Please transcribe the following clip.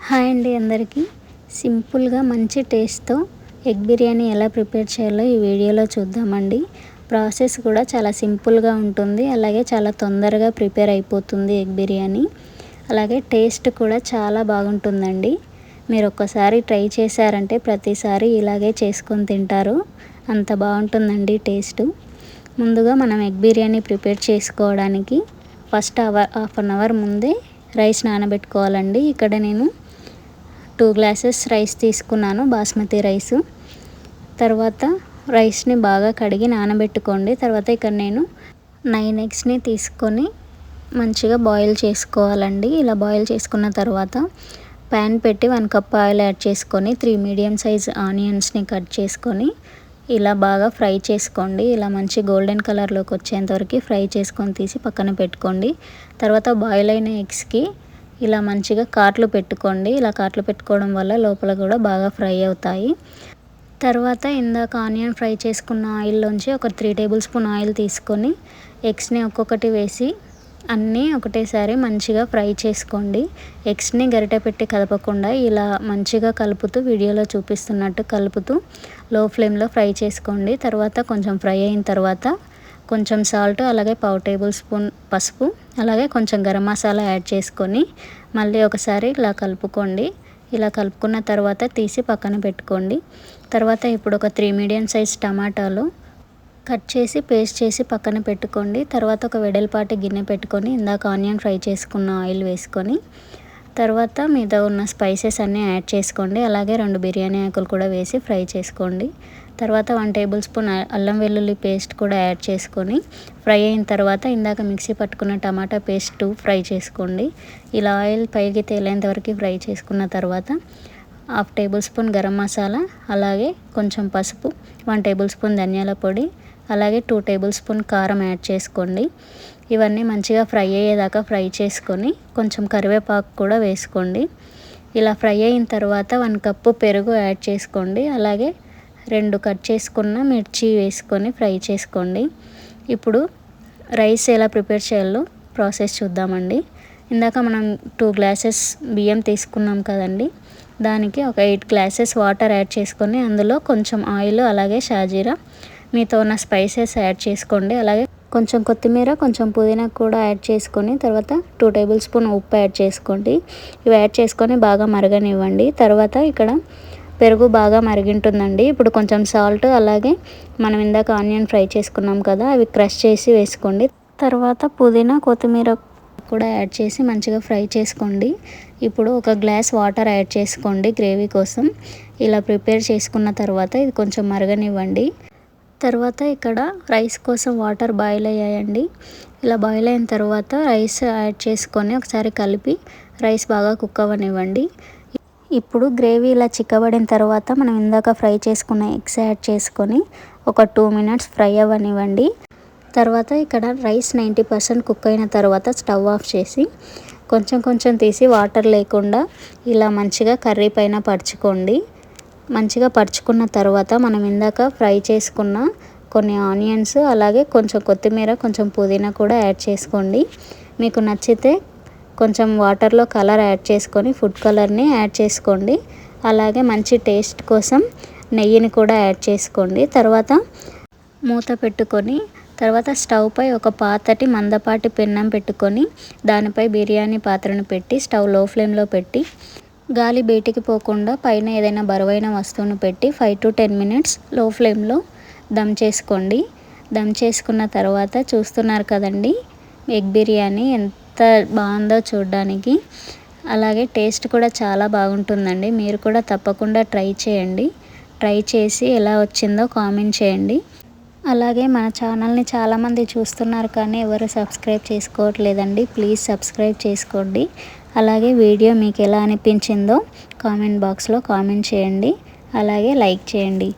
Hi అండి అందరికీ. సింపుల్గా మంచి టేస్ట్తో ఎగ్ బిర్యానీ ఎలా ప్రిపేర్ చేయాలో ఈ వీడియోలో చూద్దామండి. ప్రాసెస్ కూడా చాలా సింపుల్గా ఉంటుంది, అలాగే చాలా తొందరగా ప్రిపేర్ అయిపోతుంది ఎగ్ బిర్యానీ. అలాగే టేస్ట్ కూడా చాలా బాగుంటుందండి. మీరు ఒక్కసారి ట్రై చేశారంటే ప్రతిసారి ఇలాగే చేసుకొని తింటారు, అంత బాగుంటుందండి టేస్ట్. ముందుగా మనం ఎగ్ బిర్యానీ ప్రిపేర్ చేసుకోవడానికి ఫస్ట్ హాఫ్ అన్ అవర్ ముందే రైస్ నానబెట్టుకోవాలండి. ఇక్కడ నేను 2 గ్లాసెస్ రైస్ తీసుకున్నాను, బాస్మతి రైసు. తర్వాత రైస్ని బాగా కడిగి నానబెట్టుకోండి. తర్వాత ఇక్కడ నేను 9 ఎగ్స్ని తీసుకొని మంచిగా బాయిల్ చేసుకోవాలండి. ఇలా బాయిల్ చేసుకున్న తర్వాత ప్యాన్ పెట్టి 1 కప్ ఆయిల్ యాడ్ చేసుకొని 3 మీడియం సైజ్ ఆనియన్స్ని కట్ చేసుకొని ఇలా బాగా ఫ్రై చేసుకోండి. ఇలా మంచి గోల్డెన్ కలర్లోకి వచ్చేంతవరకు ఫ్రై చేసుకొని తీసి పక్కన పెట్టుకోండి. తర్వాత బాయిల్ అయిన ఎగ్స్కి ఇలా మంచిగా కాట్లు పెట్టుకోండి. ఇలా కాట్లు పెట్టుకోవడం వల్ల లోపల కూడా బాగా ఫ్రై అవుతాయి. తర్వాత ఇందాక ఆనియన్ ఫ్రై చేసుకున్న ఆయిల్లోంచి ఒక 3 టేబుల్ స్పూన్ ఆయిల్ తీసుకొని ఎగ్స్ని ఒక్కొక్కటి వేసి అన్నీ ఒకటేసారి మంచిగా ఫ్రై చేసుకోండి. ఎగ్స్ని గరిటె పెట్టి కదపకుండా ఇలా మంచిగా కలుపుతూ, వీడియోలో చూపిస్తున్నట్టు కలుపుతూ లో ఫ్లేమ్లో ఫ్రై చేసుకోండి. తర్వాత కొంచెం ఫ్రై అయిన తర్వాత కొంచెం సాల్ట్, అలాగే 1/2 టేబుల్ స్పూన్ పసుపు, అలాగే కొంచెం గరం మసాలా యాడ్ చేసుకొని మళ్ళీ ఒకసారి ఇలా కలుపుకోండి. ఇలా కలుపుకున్న తర్వాత తీసి పక్కన పెట్టుకోండి. తర్వాత ఇప్పుడు ఒక 3 మీడియం సైజ్ టమాటాలు కట్ చేసి పేస్ట్ చేసి పక్కన పెట్టుకోండి. తర్వాత ఒక వెడల్పాటి గిన్నె పెట్టుకొని ఇందాక ఆనియన్ ఫ్రై చేసుకున్న ఆయిల్ వేసుకొని తర్వాత మీద ఉన్న స్పైసెస్ అన్నీ యాడ్ చేసుకోండి. అలాగే 2 బిర్యానీ ఆకులు కూడా వేసి ఫ్రై చేసుకోండి. తర్వాత 1 టేబుల్ స్పూన్ అల్లం వెల్లుల్లి పేస్ట్ కూడా యాడ్ చేసుకొని ఫ్రై అయిన తర్వాత ఇందాక మిక్సీ పట్టుకున్న టమాటా పేస్ట్ ఫ్రై చేసుకోండి. ఇలా ఆయిల్ పైకి తేలేంత వరకు ఫ్రై చేసుకున్న తర్వాత 1/2 టేబుల్ స్పూన్ గరం మసాలా, అలాగే కొంచెం పసుపు, 1 టేబుల్ స్పూన్ ధనియాల పొడి, అలాగే 2 టేబుల్ స్పూన్ కారం యాడ్ చేసుకోండి. ఇవన్నీ మంచిగా ఫ్రై అయ్యేదాకా ఫ్రై చేసుకొని కొంచెం కరివేపాకు కూడా వేసుకోండి. ఇలా ఫ్రై అయిన తర్వాత 1 కప్పు పెరుగు యాడ్ చేసుకోండి. అలాగే 2 కట్ చేసుకున్న మిర్చి వేసుకొని ఫ్రై చేసుకోండి. ఇప్పుడు రైస్ ఎలా ప్రిపేర్ చేయాలో ప్రాసెస్ చూద్దామండి. ఇందాక మనం 2 గ్లాసెస్ బియ్యం తీసుకున్నాం కదండి, దానికి ఒక 8 గ్లాసెస్ వాటర్ యాడ్ చేసుకొని అందులో కొంచెం ఆయిల్, అలాగే షాజీరా, మీతో ఉన్న స్పైసెస్ యాడ్ చేసుకోండి. అలాగే కొంచెం కొత్తిమీర, కొంచెం పుదీనా కూడా యాడ్ చేసుకొని తర్వాత 2 టేబుల్ స్పూన్ ఉప్పు యాడ్ చేసుకోండి. ఇవి యాడ్ చేసుకొని బాగా మరగనివ్వండి. తర్వాత ఇక్కడ పెరుగు బాగా మరిగింటుందండి. ఇప్పుడు కొంచెం సాల్ట్, అలాగే మనం ఇందాక ఆనియన్ ఫ్రై చేసుకున్నాం కదా, అవి క్రష్ చేసి వేసుకోండి. తర్వాత పుదీనా, కొత్తిమీర కూడా యాడ్ చేసి మంచిగా ఫ్రై చేసుకోండి. ఇప్పుడు ఒక గ్లాస్ వాటర్ యాడ్ చేసుకోండి గ్రేవీ కోసం. ఇలా ప్రిపేర్ చేసుకున్న తర్వాత ఇది కొంచెం మరగనివ్వండి. తర్వాత ఇక్కడ రైస్ కోసం వాటర్ బాయిల్ అయ్యాయండి. ఇలా బాయిల్ అయిన తర్వాత రైస్ యాడ్ చేసుకొని ఒకసారి కలిపి రైస్ బాగా కుక్ అవ్వనివ్వండి. ఇప్పుడు గ్రేవీ ఇలా చిక్కబడిన తర్వాత మనం ఇందాక ఫ్రై చేసుకున్న ఎగ్స్ యాడ్ చేసుకొని ఒక 2 మినిట్స్ ఫ్రై అవ్వనివ్వండి. తర్వాత ఇక్కడ రైస్ 90% కుక్ అయిన తర్వాత స్టవ్ ఆఫ్ చేసి కొంచెం కొంచెం తీసి వాటర్ లేకుండా ఇలా మంచిగా కర్రీ పైన పరుచుకోండి. మంచిగా పరుచుకున్న తర్వాత మనం ఇందాక ఫ్రై చేసుకున్న కొన్ని ఆనియన్స్, అలాగే కొంచెం కొత్తిమీర, కొంచెం పుదీనా కూడా యాడ్ చేసుకోండి. మీకు నచ్చితే కొంచెం వాటర్లో కలర్ యాడ్ చేసుకొని ఫుడ్ కలర్ని యాడ్ చేసుకోండి. అలాగే మంచి టేస్ట్ కోసం నెయ్యిని కూడా యాడ్ చేసుకోండి. తర్వాత మూత పెట్టుకొని తర్వాత స్టవ్ పై ఒక పాతటి మందపాటి పెన్నం పెట్టుకొని దానిపై బిర్యానీ పాత్రను పెట్టి స్టవ్ లో ఫ్లేమ్లో పెట్టి గాలి బయటికి పోకుండా పైన ఏదైనా బరువైన వస్తువును పెట్టి 5 to 10 మినిట్స్ లో ఫ్లేమ్లో దమ్ చేసుకోండి. దమ్ చేసుకున్న తర్వాత చూస్తున్నారు కదండి, ఎగ్ బిర్యానీ ఎంత బాగుందో చూడడానికి. అలాగే టేస్ట్ కూడా చాలా బాగుంటుందండి. మీరు కూడా తప్పకుండా ట్రై చేయండి. ట్రై చేసి ఎలా వచ్చిందో కామెంట్ చేయండి. అలాగే మన ఛానల్ని చాలామంది చూస్తున్నారు కానీ ఎవరు సబ్స్క్రైబ్ చేసుకోవట్లేదండి. ప్లీజ్ సబ్స్క్రైబ్ చేసుకోండి. అలాగే వీడియో మీకు ఎలా అనిపించిందో కామెంట్ బాక్స్లో కామెంట్ చేయండి. అలాగే లైక్ చేయండి.